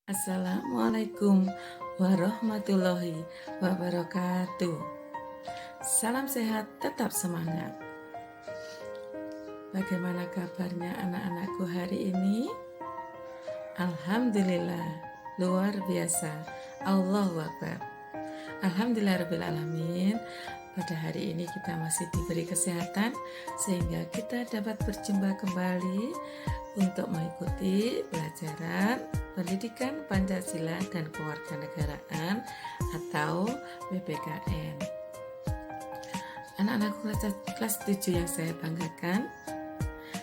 Assalamualaikum warahmatullahi wabarakatuh. Salam sehat, tetap semangat. Bagaimana kabarnya anak-anakku hari ini? Alhamdulillah, luar biasa. Allahu Akbar. Alhamdulillahirrahmanirrahim. Pada hari ini kita masih diberi kesehatan sehingga kita dapat berjumpa kembali untuk mengikuti pelajaran pendidikan Pancasila dan Kewarganegaraan atau PPKN. Anak-anakku kelas 7 yang saya banggakan,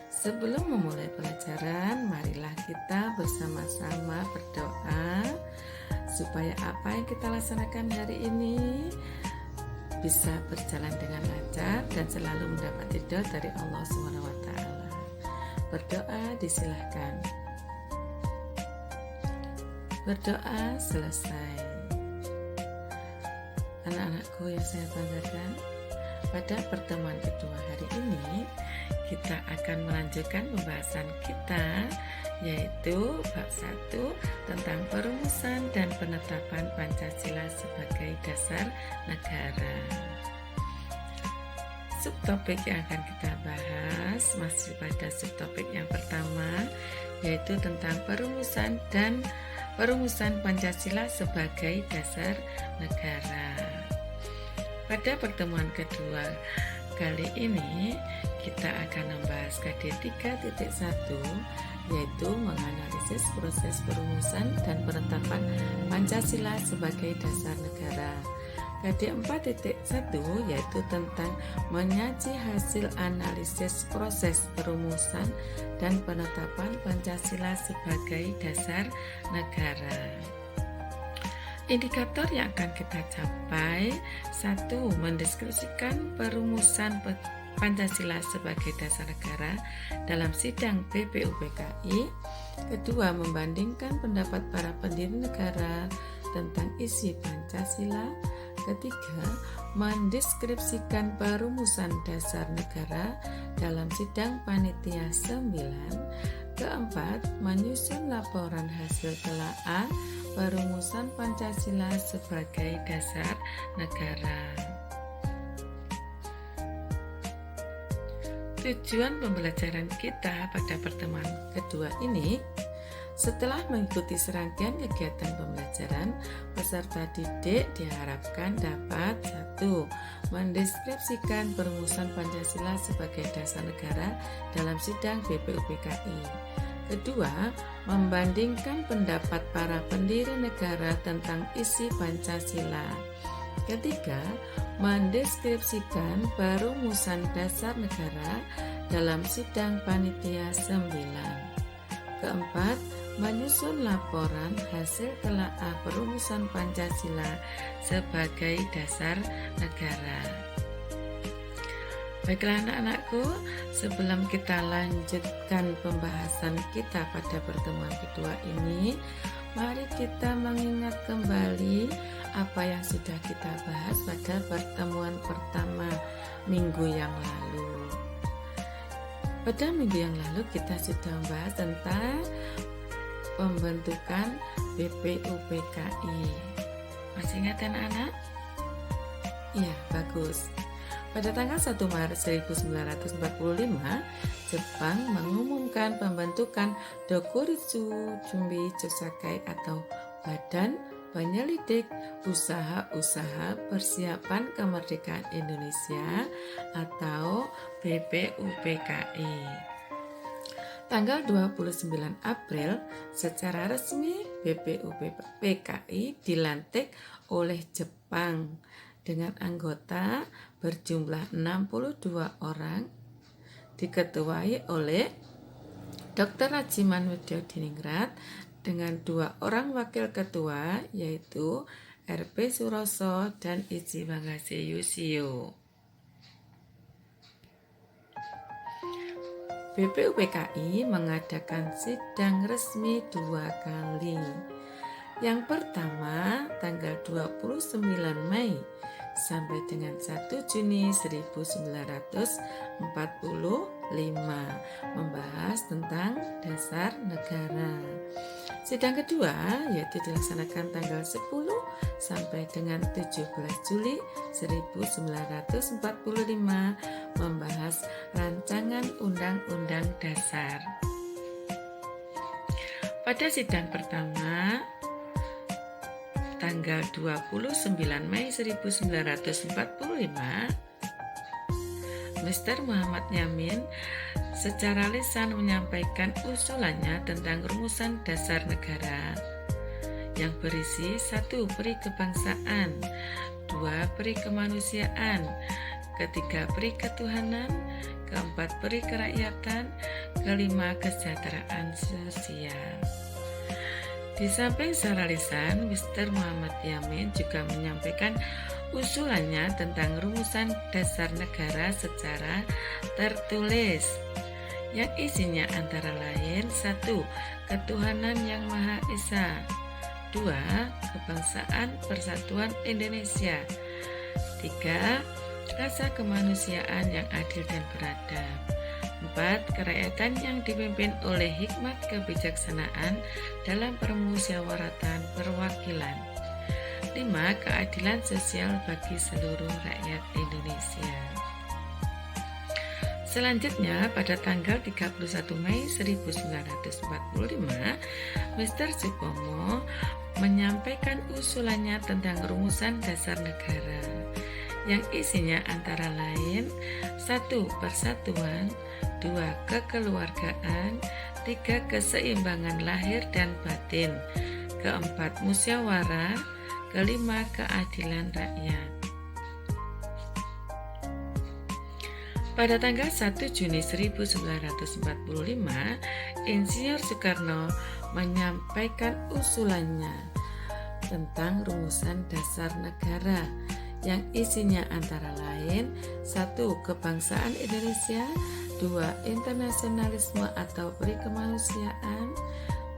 sebelum memulai pelajaran, marilah kita bersama-sama berdoa supaya apa yang kita laksanakan hari ini bisa berjalan dengan lancar dan selalu mendapat ridho dari Allah SWT. Berdoa disilahkan. Berdoa selesai. Anak-anakku yang saya banggakan, pada pertemuan kedua hari ini kita akan melanjutkan pembahasan kita, yaitu bab 1 tentang perumusan dan penetapan Pancasila sebagai dasar negara. Subtopik yang akan kita bahas masih pada subtopik yang pertama, yaitu tentang perumusan Pancasila sebagai dasar negara. Pada pertemuan kedua kali ini kita akan membahas KD 3.1, yaitu menganalisis proses perumusan dan penetapan Pancasila sebagai dasar negara. KD 4.1 yaitu tentang menyaji hasil analisis proses perumusan dan penetapan Pancasila sebagai dasar negara. Indikator yang akan kita capai: 1. Mendeskripsikan perumusan Pancasila sebagai dasar negara dalam sidang BPUPKI. 2. Membandingkan pendapat para pendiri negara tentang isi Pancasila. 3. Mendeskripsikan perumusan dasar negara dalam sidang Panitia 9. 4. Menyusun laporan hasil telaah perumusan Pancasila sebagai dasar negara. Tujuan pembelajaran kita pada pertemuan kedua ini, setelah mengikuti serangkaian kegiatan pembelajaran, peserta didik diharapkan dapat 1. Mendeskripsikan perumusan Pancasila sebagai dasar negara dalam sidang BPUPKI. 2. Membandingkan pendapat para pendiri negara tentang isi Pancasila. 3. Mendeskripsikan perumusan dasar negara dalam sidang Panitia 9. 4. Menyusun laporan hasil telaah perumusan Pancasila sebagai dasar negara. Baiklah anak-anakku, sebelum kita lanjutkan pembahasan kita pada pertemuan kedua ini, mari kita mengingat kembali apa yang sudah kita bahas pada pertemuan pertama minggu yang lalu. Pada minggu yang lalu kita sudah membahas tentang pembentukan BPUPKI. Masih ingat anak-anak? Iya, bagus. Pada tanggal 1 Maret 1945, Jepang mengumumkan pembentukan Dokuritsu Chumbi Chossakai atau Badan Penyelidik Usaha-Usaha Persiapan Kemerdekaan Indonesia atau BPUPKI. Tanggal 29 April, secara resmi BPUPKI dilantik oleh Jepang dengan anggota berjumlah 62 orang, diketuai oleh Dr. Rajiman Widyodiningrat dengan 2 orang wakil ketua, yaitu R.P. Suroso dan Ichi Bangase Yoshio. BPUPKI mengadakan sidang resmi 2 kali. Yang pertama tanggal 29 Mei sampai dengan 1 Juni 1945 membahas tentang dasar negara. Sidang kedua yaitu dilaksanakan tanggal 10 sampai dengan 17 Juli 1945 membahas rancangan Undang-Undang Dasar. Pada sidang pertama tanggal 29 Mei 1945, Mr. Muhammad Yamin secara lisan menyampaikan usulannya tentang rumusan dasar negara yang berisi 1. Peri kebangsaan, 2. Peri kemanusiaan, 3. Peri ketuhanan, 4. Peri kerakyatan, 5. Kesejahteraan sosial. Di samping secara lisan, Mr. Muhammad Yamin juga menyampaikan usulannya tentang rumusan dasar negara secara tertulis yang isinya antara lain 1. Ketuhanan yang Maha Esa, 2. Kebangsaan Persatuan Indonesia, 3. Rasa kemanusiaan yang adil dan beradab, 4. Kerakyatan yang dipimpin oleh hikmat kebijaksanaan dalam permusyawaratan perwakilan, 5. Keadilan sosial bagi seluruh rakyat Indonesia. Selanjutnya pada tanggal 31 Mei 1945, Mr. Supomo menyampaikan usulannya tentang rumusan dasar negara yang isinya antara lain 1. Persatuan, 2. Kekeluargaan, 3. Keseimbangan lahir dan batin, 4. Musyawarah, 5. Keadilan rakyat. Pada tanggal 1 Juni 1945, Insinyur Soekarno menyampaikan usulannya tentang rumusan dasar negara yang isinya antara lain 1. Kebangsaan Indonesia, 2. Internasionalisme atau peri kemanusiaan,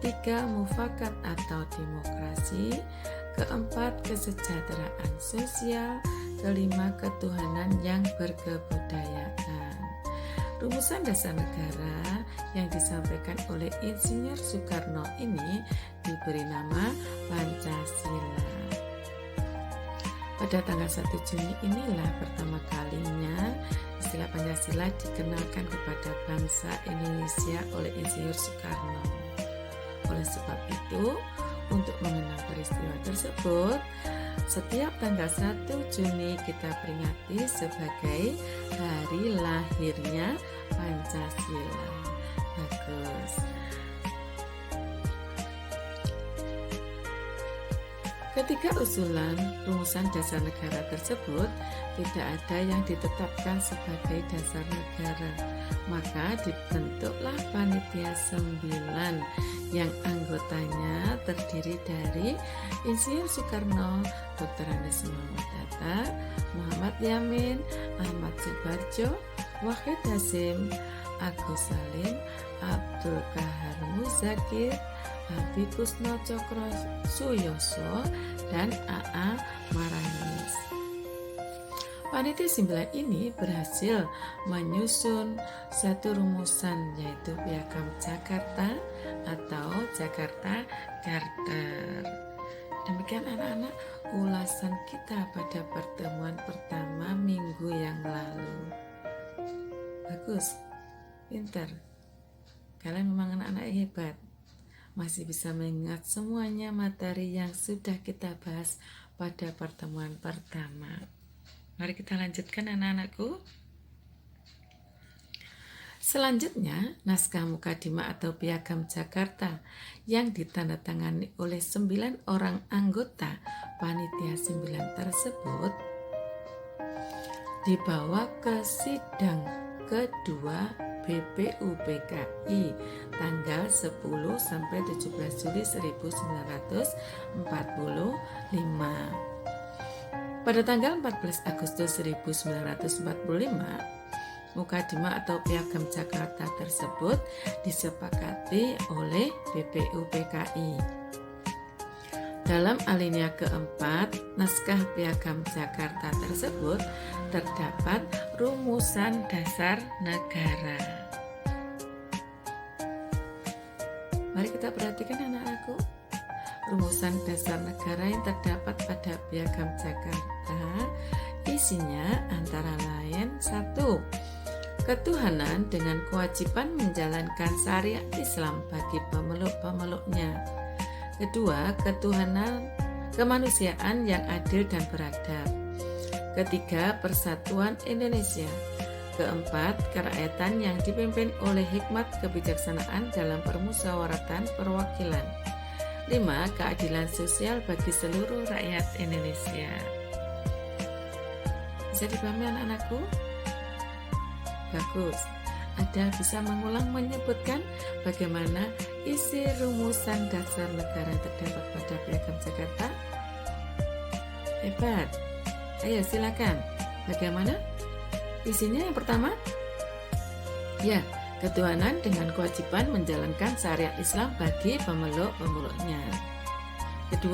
3. Mufakat atau demokrasi, 4. Kesejahteraan sosial, 5. Ketuhanan yang berkebudayaan. Rumusan dasar negara yang disampaikan oleh Insinyur Soekarno ini diberi nama Pancasila. Pada tanggal 1 Juni inilah pertama kalinya istilah Pancasila dikenalkan kepada bangsa Indonesia oleh Insinyur Soekarno. Oleh sebab itu, untuk mengenang peristiwa tersebut, setiap tanggal 1 Juni kita peringati sebagai hari lahirnya Pancasila. Bagus. Ketika usulan rumusan dasar negara tersebut tidak ada yang ditetapkan sebagai dasar negara, maka dibentuklah panitia 9 yang anggotanya terdiri dari Insinyur Soekarno, Dr. Andes Muhammad Hatta, Muhammad Yamin, Ahmad Subarjo, Wahid Hasyim, Agus Salim, Abdul Qahar Muzakir, Abi Kusno Cokro Suyoso, dan A.A. Maranis. Panitia 9 ini berhasil menyusun satu rumusan, yaitu Piagam Jakarta atau Jakarta Charter. Demikian anak-anak ulasan kita pada pertemuan pertama minggu yang lalu. Bagus, pintar. Kalian memang anak-anak hebat. Masih bisa mengingat semuanya materi yang sudah kita bahas pada pertemuan pertama. Mari kita lanjutkan anak-anakku. Selanjutnya, naskah Mukadimah atau Piagam Jakarta yang ditandatangani oleh 9 orang anggota Panitia 9 tersebut dibawa ke sidang kedua BPUPKI tanggal 10 sampai 17 Juli 1945. Pada tanggal 14 Agustus 1945, Mukadimah atau Piagam Jakarta tersebut disepakati oleh BPUPKI. Dalam alinea keempat, naskah Piagam Jakarta tersebut terdapat rumusan dasar negara. Mari kita perhatikan anak-anakku. Rumusan dasar negara yang terdapat pada Piagam Jakarta isinya antara lain: 1. Ketuhanan dengan kewajiban menjalankan syariat Islam bagi pemeluk-pemeluknya. 2. Ketuhanan kemanusiaan yang adil dan beradab. 3. Persatuan Indonesia. 4. Kerakyatan yang dipimpin oleh hikmat kebijaksanaan dalam permusyawaratan perwakilan. 5. Keadilan sosial bagi seluruh rakyat Indonesia. Bisa dipahami anak-anakku? Bagus. Ada bisa mengulang menyebutkan bagaimana isi rumusan dasar negara yang terdapat pada Piagam Jakarta? Hebat. Ayo silakan. Bagaimana? Isinya yang pertama? Ya, ketuhanan dengan kewajiban menjalankan syariat Islam bagi pemeluk-pemeluknya. 2.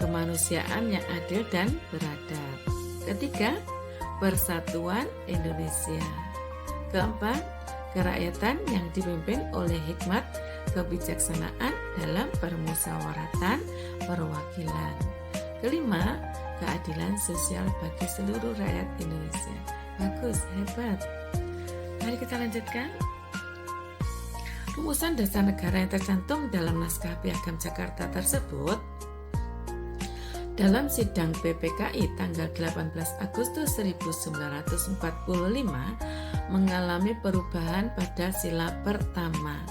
Kemanusiaan yang adil dan beradab. 3. Persatuan Indonesia. 4. Kerakyatan yang dipimpin oleh hikmat kebijaksanaan dalam permusyawaratan perwakilan. 5. Keadilan sosial bagi seluruh rakyat Indonesia. Bagus, hebat. Mari kita lanjutkan. Rumusan dasar negara yang tercantum dalam naskah Piagam Jakarta tersebut dalam sidang PPKI tanggal 18 Agustus 1945 mengalami perubahan pada sila pertama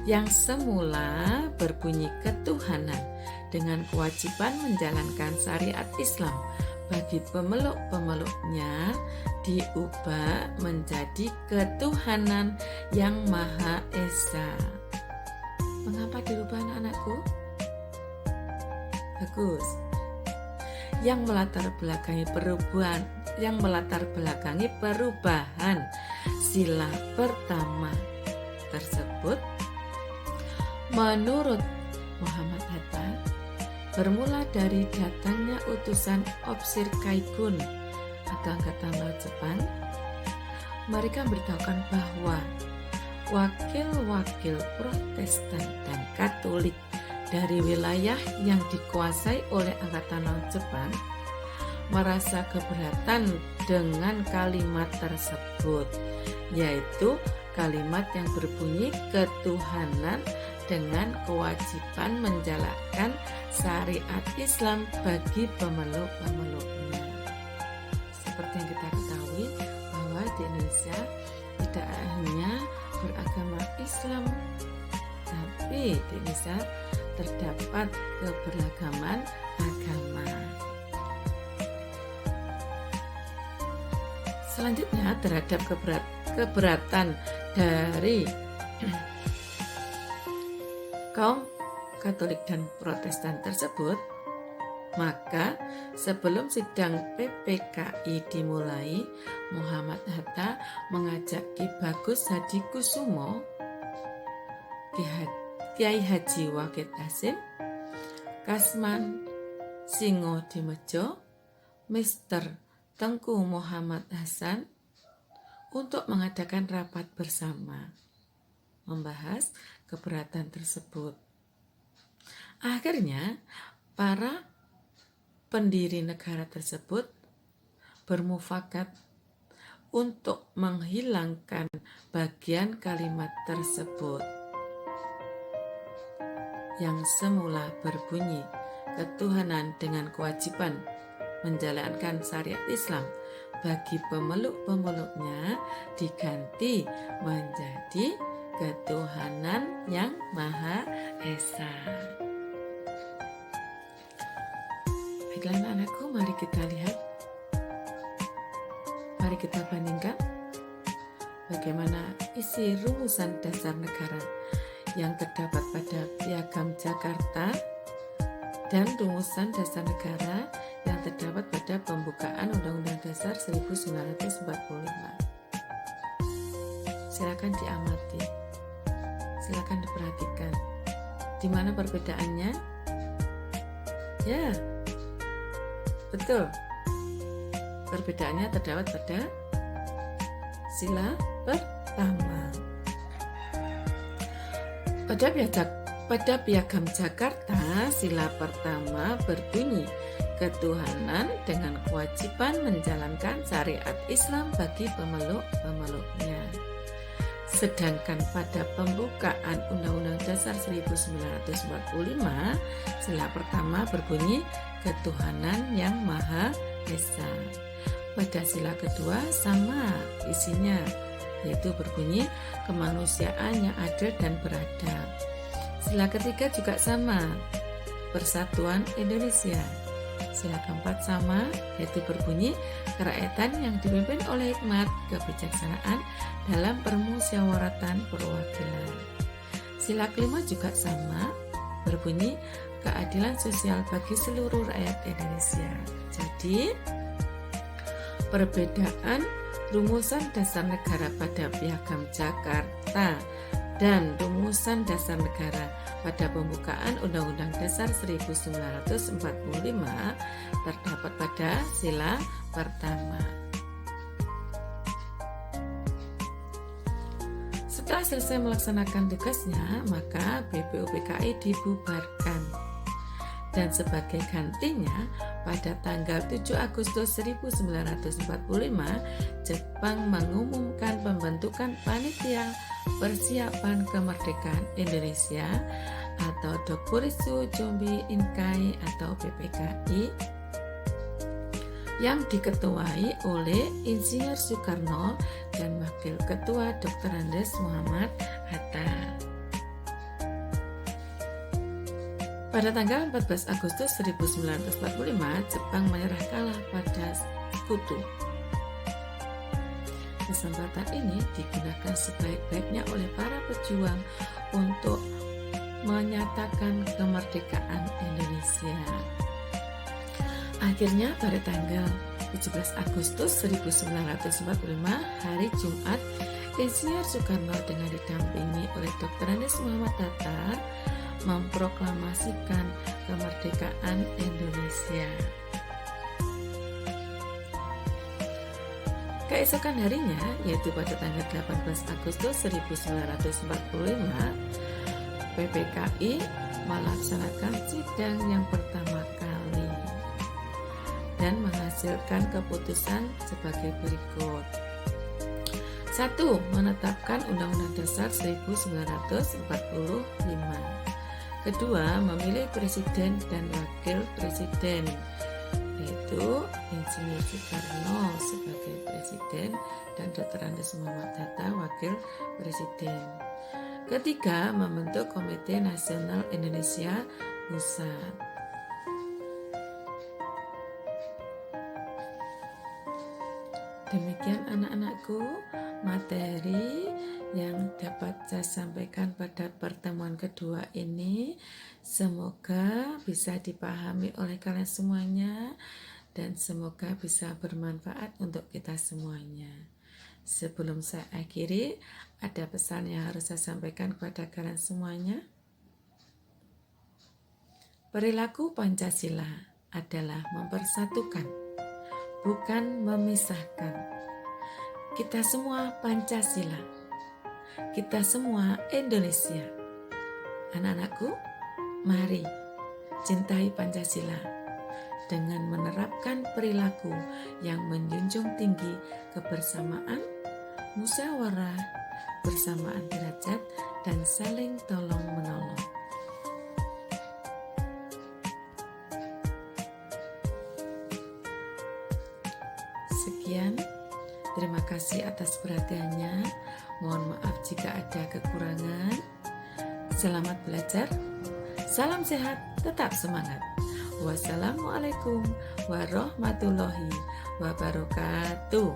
yang semula berbunyi ketuhanan dengan kewajiban menjalankan syariat Islam bagi pemeluk-pemeluknya diubah menjadi ketuhanan yang Maha Esa. Mengapa dirubah anak-anakku? Bagus. Yang melatar belakangi perubahan sila pertama tersebut menurut Muhammad Hatta bermula dari datangnya utusan Opsir Kaigun atau Angkatan Laut Jepang. Mereka beritahukan bahwa wakil-wakil Protestan dan Katolik dari wilayah yang dikuasai oleh Angkatan Laut Jepang merasa keberatan dengan kalimat tersebut, yaitu kalimat yang berbunyi ketuhanan dengan kewajiban menjalankan syariat Islam bagi pemeluk-pemeluknya. Seperti yang kita ketahui bahwa di Indonesia tidak hanya beragama Islam, tapi di Indonesia terdapat keberagaman agama. Selanjutnya terhadap keberatan dari kaum Katolik dan Protestan tersebut, maka sebelum sidang PPKI dimulai, Muhammad Hatta mengajak Ki Bagus Hadikusumo, Kiai Haji Wakid Hasim, Kasman Singo Dimejo, Mr. Tengku Muhammad Hasan untuk mengadakan rapat bersama membahas keberatan tersebut. Akhirnya para pendiri negara tersebut bermufakat untuk menghilangkan bagian kalimat tersebut yang semula berbunyi ketuhanan dengan kewajiban menjalankan syariat Islam bagi pemeluk-pemeluknya diganti menjadi ketuhanan yang Maha Esa. Baiklah anak-anakku, mari kita lihat, mari kita bandingkan bagaimana isi rumusan dasar negara yang terdapat pada Piagam Jakarta dan rumusan dasar negara yang terdapat pada pembukaan Undang-Undang Dasar 1945. Silakan diamati, silakan diperhatikan. Di mana perbedaannya? Ya, betul. Perbedaannya terdapat pada sila pertama. Pada Piagam Jakarta, sila pertama berbunyi, ketuhanan dengan kewajiban menjalankan syariat Islam bagi pemeluk-pemeluknya. Sedangkan pada pembukaan Undang-Undang Dasar 1945, sila pertama berbunyi, ketuhanan yang Maha Esa. Pada sila kedua sama isinya, yaitu berbunyi, kemanusiaan yang adil dan beradab. Sila ketiga juga sama, Persatuan Indonesia. Sila keempat sama, yaitu berbunyi, kerakyatan yang dipimpin oleh hikmat kebijaksanaan dalam permusyawaratan perwakilan. Sila kelima juga sama, berbunyi, keadilan sosial bagi seluruh rakyat Indonesia. Jadi, perbedaan rumusan dasar negara pada Piagam Jakarta dan rumusan dasar negara pada pembukaan Undang-Undang Dasar 1945 terdapat pada sila pertama. Setelah selesai melaksanakan tugasnya, maka BPUPKI dibubarkan. Dan sebagai gantinya, pada tanggal 7 Agustus 1945, Jepang mengumumkan pembentukan Panitia Persiapan Kemerdekaan Indonesia atau Dokuritsu Jombi Inkai atau PPKI yang diketuai oleh Insinyur Soekarno dan Wakil Ketua Dr. Andes Muhammad Hatta. Pada tanggal 14 Agustus 1945, Jepang menyerah kalah pada Sekutu. Kesempatan ini digunakan sebaik-baiknya oleh para pejuang untuk menyatakan kemerdekaan Indonesia. Akhirnya pada tanggal 17 Agustus 1945, hari Jumat, Insinyur Soekarno dengan didampingi oleh Dr. Andes Muhammad Hatta memproklamasikan kemerdekaan Indonesia. Keesokan harinya, yaitu pada tanggal 18 Agustus 1945, PPKI melaksanakan sidang yang pertama kali dan menghasilkan keputusan sebagai berikut. 1. Menetapkan Undang-Undang Dasar 1945. Kedua, memilih presiden dan wakil presiden, yaitu Insinyur Soekarno sebagai presiden dan Dr. Andes Muhammad Hatta wakil presiden. Ketiga, membentuk Komite Nasional Indonesia Pusat. Demikian anak-anakku, materi yang dapat saya sampaikan pada pertemuan kedua ini. Semoga bisa dipahami oleh kalian semuanya dan semoga bisa bermanfaat untuk kita semuanya. Sebelum saya akhiri, ada pesan yang harus saya sampaikan kepada kalian semuanya. Perilaku Pancasila adalah mempersatukan, bukan memisahkan. Kita semua Pancasila. Kita semua Indonesia. Anak-anakku, mari cintai Pancasila dengan menerapkan perilaku yang menjunjung tinggi kebersamaan, musyawarah, bersamaan derajat, dan saling tolong-menolong. Sekian, terima kasih atas perhatiannya. Mohon maaf jika ada kekurangan. Selamat belajar. Salam sehat, tetap semangat. Wassalamualaikum warahmatullahi wabarakatuh.